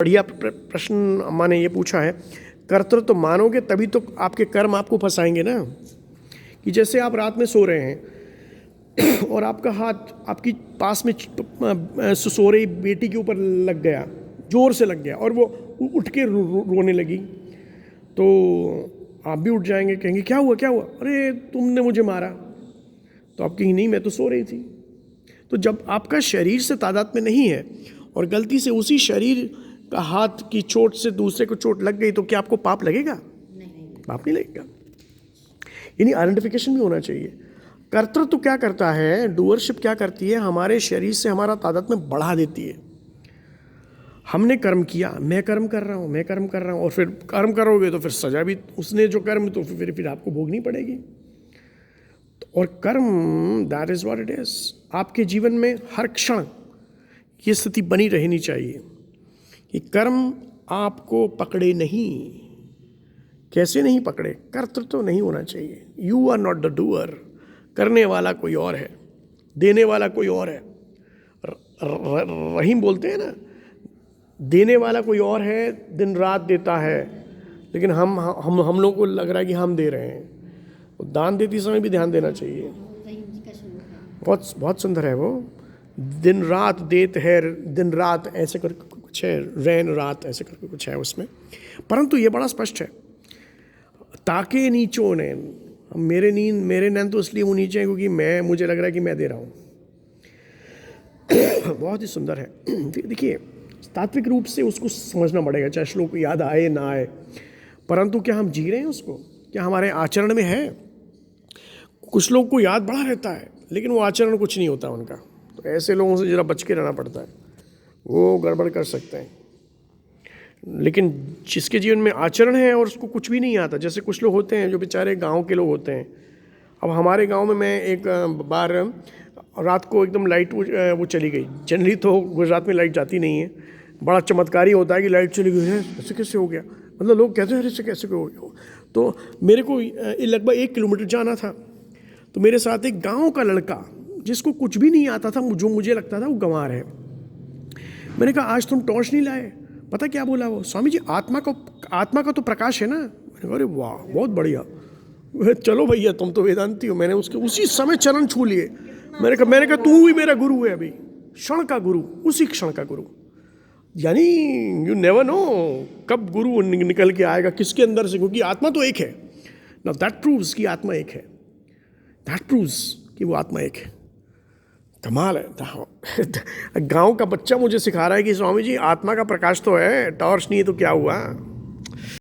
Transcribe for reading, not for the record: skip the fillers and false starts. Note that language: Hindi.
बढ़िया प्रश्न अम्मा ने ये पूछा है। कर्तृत्व तो मानोगे तभी तो आपके कर्म आपको फंसाएंगे ना। कि जैसे आप रात में सो रहे हैं और आपका हाथ आपकी पास में सो रही बेटी के ऊपर लग गया, जोर से लग गया, और वो उठ के रोने लगी, तो आप भी उठ जाएंगे, कहेंगे क्या हुआ क्या हुआ, अरे तुमने मुझे मारा। तो आप कहेंगे नहीं, मैं तो सो रही थी। तो जब आपका शरीर से तादाद में नहीं है और गलती से उसी शरीर का हाथ की चोट से दूसरे को चोट लग गई, तो क्या आपको पाप लगेगा? नहीं, पाप नहीं लगेगा। यानी आइडेंटिफिकेशन भी होना चाहिए। कर्तृत्व तो क्या करता है, डूअरशिप क्या करती है, हमारे शरीर से हमारा तादाद में बढ़ा देती है। हमने कर्म किया, मैं कर्म कर रहा हूँ, मैं कर्म कर रहा हूँ, और फिर कर्म करोगे तो फिर सजा भी उसने जो कर्म, तो फिर आपको भोगनी पड़ेगी। और कर्म, that is what it is. आपके जीवन में हर क्षण ये स्थिति बनी रहनी चाहिए कि कर्म आपको पकड़े नहीं। कैसे नहीं पकड़े? कर्तृत्व तो नहीं होना चाहिए। You are not the doer. करने वाला कोई और है, देने वाला कोई और है। रहीम बोलते हैं ना, देने वाला कोई और है, दिन रात देता है, लेकिन हम लोगों को लग रहा है कि हम दे रहे हैं। दान देते समय भी ध्यान देना चाहिए। बहुत बहुत सुंदर है वो। दिन रात देत है, दिन रात ऐसे करके कुछ है, रैन रात ऐसे करके कुछ है उसमें। परंतु ये बड़ा स्पष्ट है, ताके नीचो नैन। मेरे नैन तो इसलिए वो नीचे हैं क्योंकि मुझे लग रहा है कि मैं दे रहा हूँ। बहुत ही सुंदर है। देखिए, तात्विक रूप से उसको समझना पड़ेगा, चाहे श्लोक याद आए ना आए, परंतु क्या हम जी रहे हैं उसको? क्या हमारे आचरण में है? कुछ लोग को याद बड़ा रहता है लेकिन वो आचरण कुछ नहीं होता उनका। तो ऐसे लोगों से जरा बच के रहना पड़ता है, वो गड़बड़ कर सकते हैं। लेकिन जिसके जीवन में आचरण है और उसको कुछ भी नहीं आता, जैसे कुछ लोग होते हैं जो बेचारे गांव के लोग होते हैं। अब हमारे गांव में मैं एक बार रात को एकदम लाइट वो चली गई। जनरली तो गुजरात में लाइट जाती नहीं है, बड़ा चमत्कारी होता है कि लाइट चली गई है, ऐसे कैसे हो गया, मतलब लोग कहते हैं ऐसे कैसे हो गया। तो मेरे को लगभग 1 किलोमीटर जाना था, तो मेरे साथ एक गांव का लड़का जिसको कुछ भी नहीं आता था, जो मुझे लगता था वो गंवार है। मैंने कहा आज तुम टॉर्च नहीं लाए? पता क्या बोला वो? स्वामी जी आत्मा का तो प्रकाश है ना। मैंने कहा अरे वाह बहुत बढ़िया, चलो भैया तुम तो वेदांती हो। मैंने उसके उसी समय चरण छू लिए। मैंने कहा तू ही मेरा गुरु है, अभी क्षण का गुरु, उसी क्षण का गुरु। यानी यू नेवर नो कब गुरु निकल के आएगा किसके अंदर से, क्योंकि आत्मा तो एक है ना। दैट प्रूव्स कि आत्मा एक है, दैट प्रूव्स कि वो आत्मा एक है। कमाल है। गांव का बच्चा मुझे सिखा रहा है कि स्वामी जी आत्मा का प्रकाश तो है, टॉर्च नहीं है तो क्या हुआ।